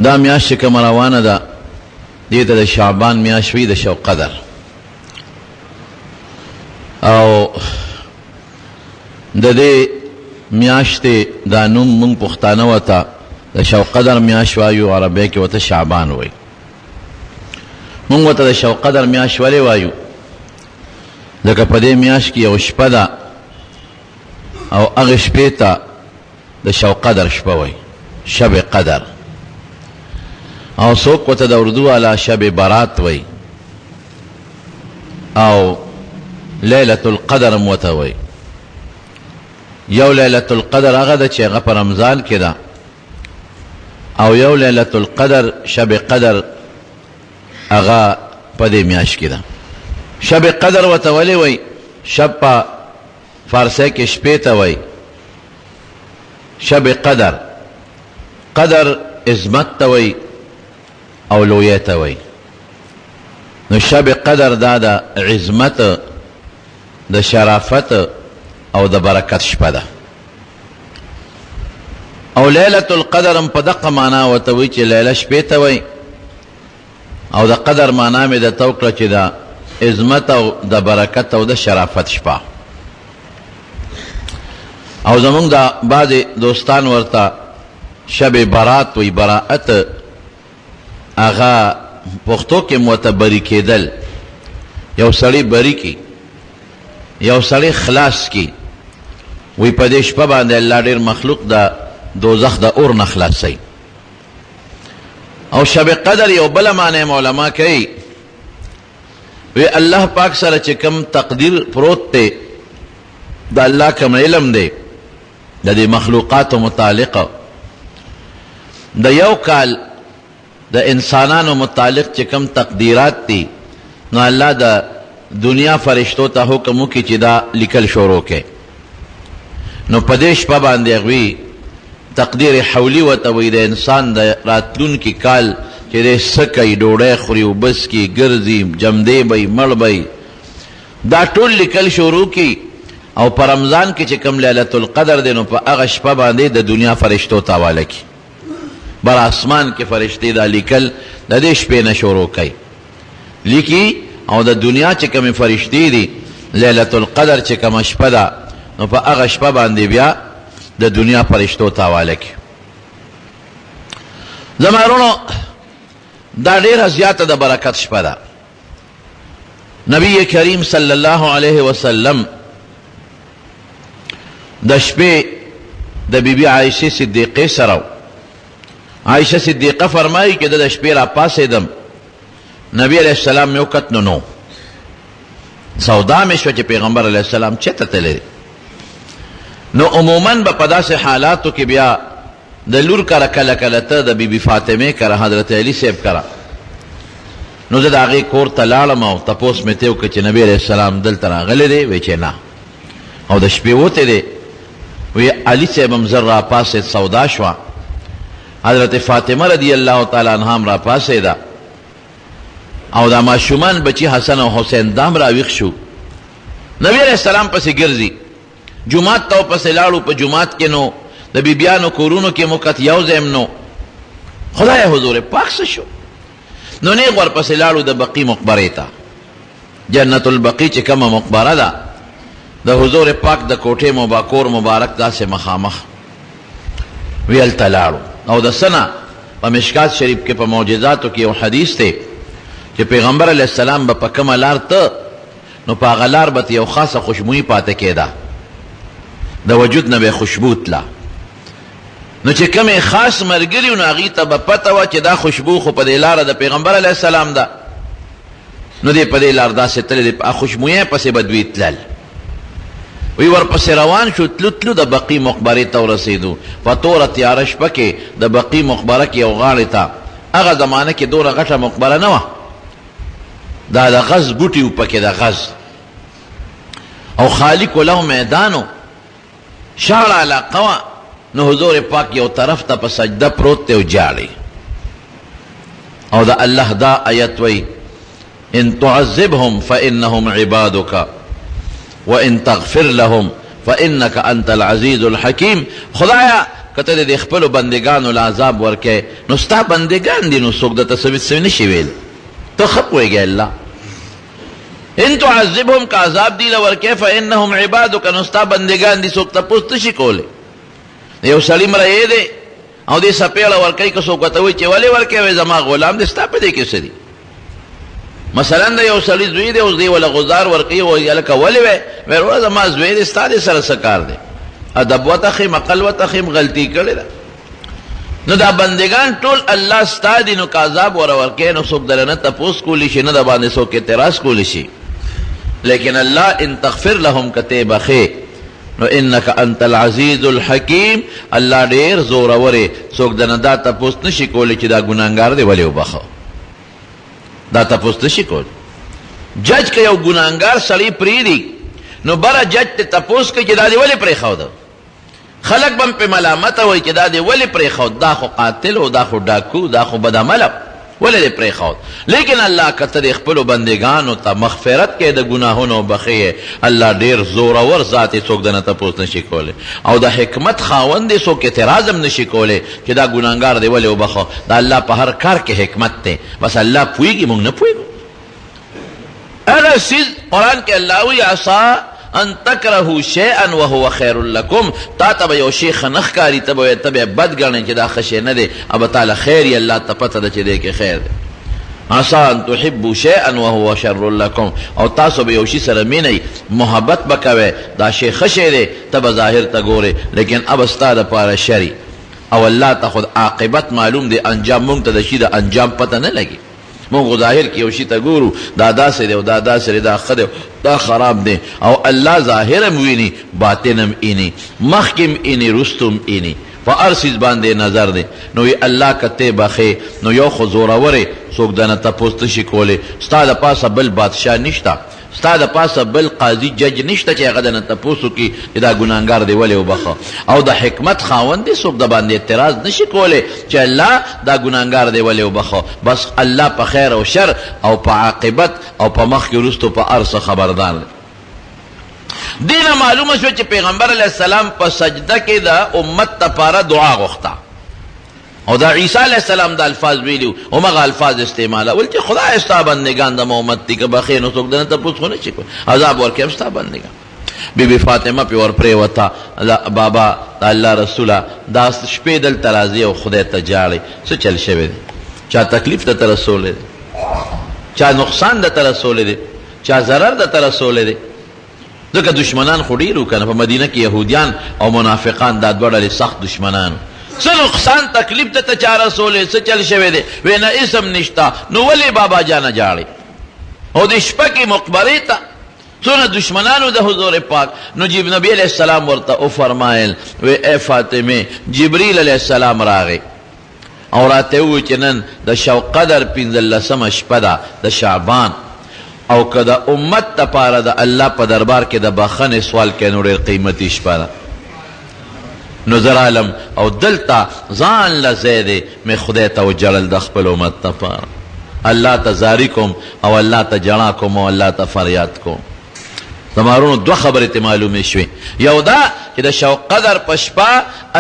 دا میاشت چې کومه روانه ده دې ته د شعبان میاشت وي د شب قدر. او د دې میاشتې دا نوم مونږ پښتانه ورته د شب قدر میاشت وایو، عربی کې ورته شعبان وایي. مونږ ورته د شب قدر میاشت ولې وایو؟ ځکه په دې میاشت کې یو شپه ده او هغې شپې ته د شب قدر شپه وایي، شب قدر. او څوک ورته د اردو والا شب برات وایي او لیلة القدر هم ورته وایي. یو لیلة القدر هغه ده چې هغه په رمضان کې ده، او یو لیلة القدر شب قدر هغه په دې میاشت کې ده. شب قدر ورته ولې وایي؟ شب په فارسی کې شپې ته وایي. شب قدر، قدر عظمت ته وایي او لویه ته وایي. نو شب قدر دا د عظمت، د شرافت او د برکت شپه ده. او لیلة القدر هم په دقه معنا ورته وایي چې لیله شپې ته وایي، او د قدر معنا مې درته وکړه چې د عظمت او د برکت او د شرافت شپه. او زمونږ د بعضې دوستان ورته شب برات وایي، براعت هغه پښتو کې ورته بری کېدل. یو سړی بری کی، یو سړی خلاص کی، وی په دې شپه باندې الله ډېر مخلوق د دوزخ د اور نه خلاصوي. او شب قدر یو بله معنی علما کوي، وی الله پاک سره چې کم تقدیر پروت دی، د الله کم علم دی د دې مخلوقاتو متعلق، د یو کال د انسانانو متعلق چې کم تقدیرات دي، نو الله د دنیا فرشتو ته حکم وکړي چې دا لیکل شروع کړي. نو په دې شپه باندې هغوی تقدیر حولی ورته وایي، د انسان د راتلونکي کال چې دی څه کوي، ډوډۍ خوري، اوبه څښي، ګرځي، جمدی به یي، مړ به یي، دا ټول لیکل شروع کړي. او په رمضان کې چې کوم لیلة القدر دی، نو په هغه شپه باندې د دنیا فرشتو ته حواله کړي. بر آسمان کې فرشتې دا لیکل د دې شپې نه شروع کوي، لیکي. او د دنیا چې کومې فرشتې دي، لیلة القدر چې کومه شپه ده، نو په هغه شپه باندې بیا د دنیا فرشتو ته حواله کړي. زما وروڼو، دا ډېره زیاته د برکت شپه ده. نبی کریم صلی الله علیه وسلم د شپې د بیبي عایشې صدیقې سره، عایشه صدیقه فرمایي چې د شپې را پاسېدم، نبی علیہ السلام مې وکت، نو سودا مې شوه چې پیغمبر علیہ السلام چېرته تللی. نو عموماً به په داسې حالاتو کې بیا د لور کره کله کله ته د بیبي فاطمې کره، حضرت علی صاحب کره، نو زه د هغې کور ته لاړم او تپوس مې ترې وکړه چې نبی علیہ السلام دلته راغلی دی؟ وی چې نه. او د شپې وتی دی؟ وی علي صاحب هم زر را پاسېد، سودا شوه. حضرت فاطمه رضی الله تعالی عنها هم را پاسېده، او دا ماشومان بچی حسن او حسین دام راویښ شو. نبی علیہ السلام پسې ګرځي، جماعت ته پسې لاړو. په جماعت کې نو د بیبیانو کورونو کې موقت یو ځایم نو خدای حضور پاک څه شو. نو نیغ ورپسې لاړو د بقي مقبرې ته، جنت البقي چې کومه مقبره ده، د حضور پاک د کوټې کور مبارک داسې مخامخ وی هلته لاړو. او د سنه په مشکات شریف کې په معجزاتو کې یو حدیث دی چې پیغمبر علیہ السلام به په کومه لار ته، نو په هغه لار به یو خاصه خوشبویي پاتې کېده، د وجود نه به خوشبو تله. نو چې کومې خاص ملګري وو، نو هغې ته به پته وه چې دا خوشبو خو په دې لاره د پیغمبر علیہ السلام ده. نو دی په دې لار داسې تللی دی، په خوشبویۍ پسې به دوی تلل. وی ورپسې روان شو، تلو تلو د بقي مقبرې ته ورسېدو. په توره تیاره شپه کې د بقي مقبره کې یو غاړې ته، هغه زمانه کې دومره غټه مقبره نه وه، دا د غز بوټي و پکې، د غز، او خالی کله میدانو، شاړه علاقه وه. نو حضور پاک یو طرف ته په سجده پروت دی او جاړي. او د الله دا آیت وی، ان تعذبهم فانهم عبادك وان تغفر لهم فانك انت العزيز الحكيم. خدایا کته د خپل بندگانو العذاب ورکه نو ستا بندگان دي نو څوک د تسوي نشي ویل ته خپويږي الله ان تعذبهم کا عذاب دی لورکه فانهم عبادك نو ستا بندگان دي څوک ته پوښتنه شي کوله یو سړی مړی دی او دې سپېړه ورکه که څوک ته وي چې ولې ورکه زما غلام دي ستا په دې کې سړي مثلا د یو سړي زوی دی اوس دی ولا غزار ورکه او الکه ولې وې ورو زما زوی دی ستا دې سره سکار دی ادب وتخم عقل وتخم غلطی کړی ده نو دا بندگان ټول الله ستا دي نو عذاب ورکه نو څوک درنه تپوس کولی شي نه د باندې څوک اعتراض کولی شي لیکن الله ان تغفر لهم کتب خیر نو انک انت العزیز الحکیم الله ډیر زور اوره څوک دنه دا تپوس نشي کولی چې دا ګناهګار دی ولې وبخو دا تپوس نشي کولی جج که یو ګناهګار سړی پریدي نو بره جج ته تپوس کوي چې دا دی ولې پرې خو ده خلق بم په ملامت وای چې دا دی ولې پرې خو دا خو قاتل او دا خو ډاکو دا خو بد عمل ولې پرې خو لیکن الله کته خپل بندگانو ته مغفرت کې د ګناهونو بخښي الله ډیر زور اور ذات څوک دنه تپوس نشي کوله او د حکمت خاوند څوک اعتراض هم نشي کوله چې دا ګناهګار دی ولې وبخو دا الله په هر کار کې حکمت ده بس الله پويږي موږ نه پويږو هغه سیز قرآن کې الله وی عصا ان تکرهو شیئا وهو خیر لکم تا تب یو شی خنخ کاری تب بد گرنے چې دا خشی نه دی اب تعالی خیر ی الله ته پته ده چې دی کې خیر دی عصا ان تحبوا شیئا وهو شر لکم او تاسو به یو شی سره مینئ محبت بکوي دا شی خشی دی تب ظاهر ته ګوره لیکن اب استاد پاره شری او الله ته خود عاقبت معلوم دی انجام مونږ ته د شی د انجام پته نه لګي مونږ ظاهر کې یو شی ته ګورو دا سره او دا سره دا خده دا خراب دی او الله ظاهرم ویني باطنم اینی مخکم اینی رستم اینی فارسیز باندې نظر دی نو الله کته بخې نو یو خو زوروره څوک دنه تپوست شي کوله ستاده پاسه بل بادشاہ نشتا ستاده پاسه بل قاضي جج نشته چې هغه دنه تپوسو کی دا ګناهګار دی ولې وبخه او د حکمت خاوند دی څوک د باندې اعتراض نشي کوله چې الله دا ګناهګار دی ولې وبخه بس الله په خیر او شر او په عاقبت او په مخ کې رستو په ارسه خبردار دی دینه معلومه شو چې پیغمبر علیه السلام په سجده کې د امت لپاره دعا غوښته او دا عیسی علیہ السلام دا الفاظ ویلیو او مغا الفاظ استعمالا ولتی خدا استا بندگان دا محمد تی که بخیر نسوک دن تا پوچ خونه چی کن عذاب ورکیم استا بندگان بی بی فاطمہ پی ور پریوتا بابا دا اللہ رسولا دا شپی دل ترازی او خدای تا جاڑی سو چل شوی دی چا تکلیف دا ترسولی دی چا نقصان دا ترسولی دی چا ضرر دا ترسولی دی دکا دشمنان خوڑیرو کنا پا مدینہ کی یہودیان او منافقان دا دوڑا سخت دشمنان سو نقصان تکلیف تا چا رسولے سو چل شوے دے وینا اسم نشتا نو ولی بابا جانا جاڑی او دی شپا کی مقبری تا سونا دشمنانو دا حضور پاک نو جیب نبی علیہ السلام ورطا او فرمائل وی اے فاطمہ جبریل علیہ السلام راغی اور آتے ہوئی چنن دا شو قدر پینزل لسم شپا دا شعبان او که دا امت تا پارا دا اللہ پا دربار کے دا بخن سوال کے نوڑی قیمتی شپا دا نو زر عالم او دلتا زان لزیده میں خدای تا و جلل دخپل امت تا پارا اللہ تا زاری کم او اللہ تا جنا کم او اللہ تا فریاد کم زمارونو دو خبرت معلومی شوی یو دا کہ دا شو قدر پشپا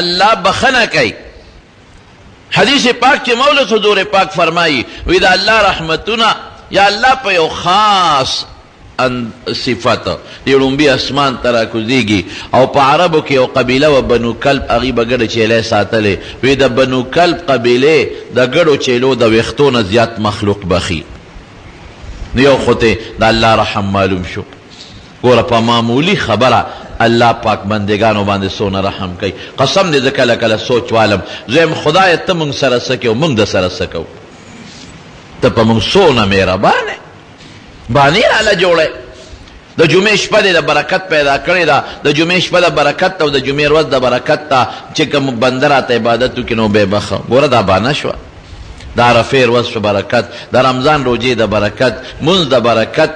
اللہ بخنہ کئی حدیث پاک چی مولد حضور پاک فرمائی وی دا اللہ رحمتنا یا اللہ پا یو خاص صفت دیڑنبی اسمان ترا کزیگی او پا عربو کی او قبیلہ و بنو کلب اغیب گڑ چیلے ساتلے وی دا بنو کلب قبیلے دا گڑو چیلو دا ویختون زیاد مخلوق بخی نیو خطے دا اللہ رحم معلوم شو گورا پا معمولی خبرہ اللہ پاک بندگانو باندے سونا رحم کئی قسم دے دکل کل سوچ والم زیم خدای تا منگ سر سکیو منگ دا سر سکو تا پا منگ سونا میرا بانے بانی رالا جوڑے دا جمعہ شپا دے دا برکت پیدا کرے دا جمعہ شپا دا برکت تا و دا جمعہ روز دا برکت تا چکم بندر آتا عبادتو کنو بے بخوا گورا دا بانا شوا دا عرفی روز شو برکت دا رمضان روجی دا برکت منز دا برکت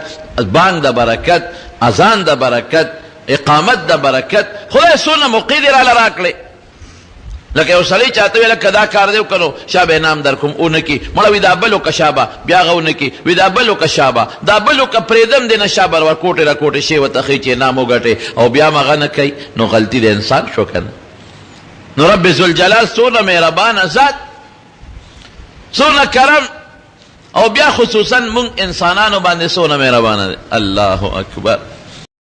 بانگ دا برکت اذان دا برکت اقامت دا برکت خدای سونا مقیدر علا راکلے لکه یو سړی چاته ویل کدا کار دیو کنو شابه نام در کوم اونکی مړه وی دا بلو کا شابه بیا غونکی وی دا بلو کا شابه دا بلو کا پریدم دینه شابه ور کوټه را کوټه شی وته خی چې نام وګټه او بیا مغه نه کوي نو غلطی د انسان شو کنه نو رب ذوالجلال سونه مهربان ذات، سونه کرم، او بیا خصوصا مونږ انسانانو باندې سونه مهربان دی. الله اکبر.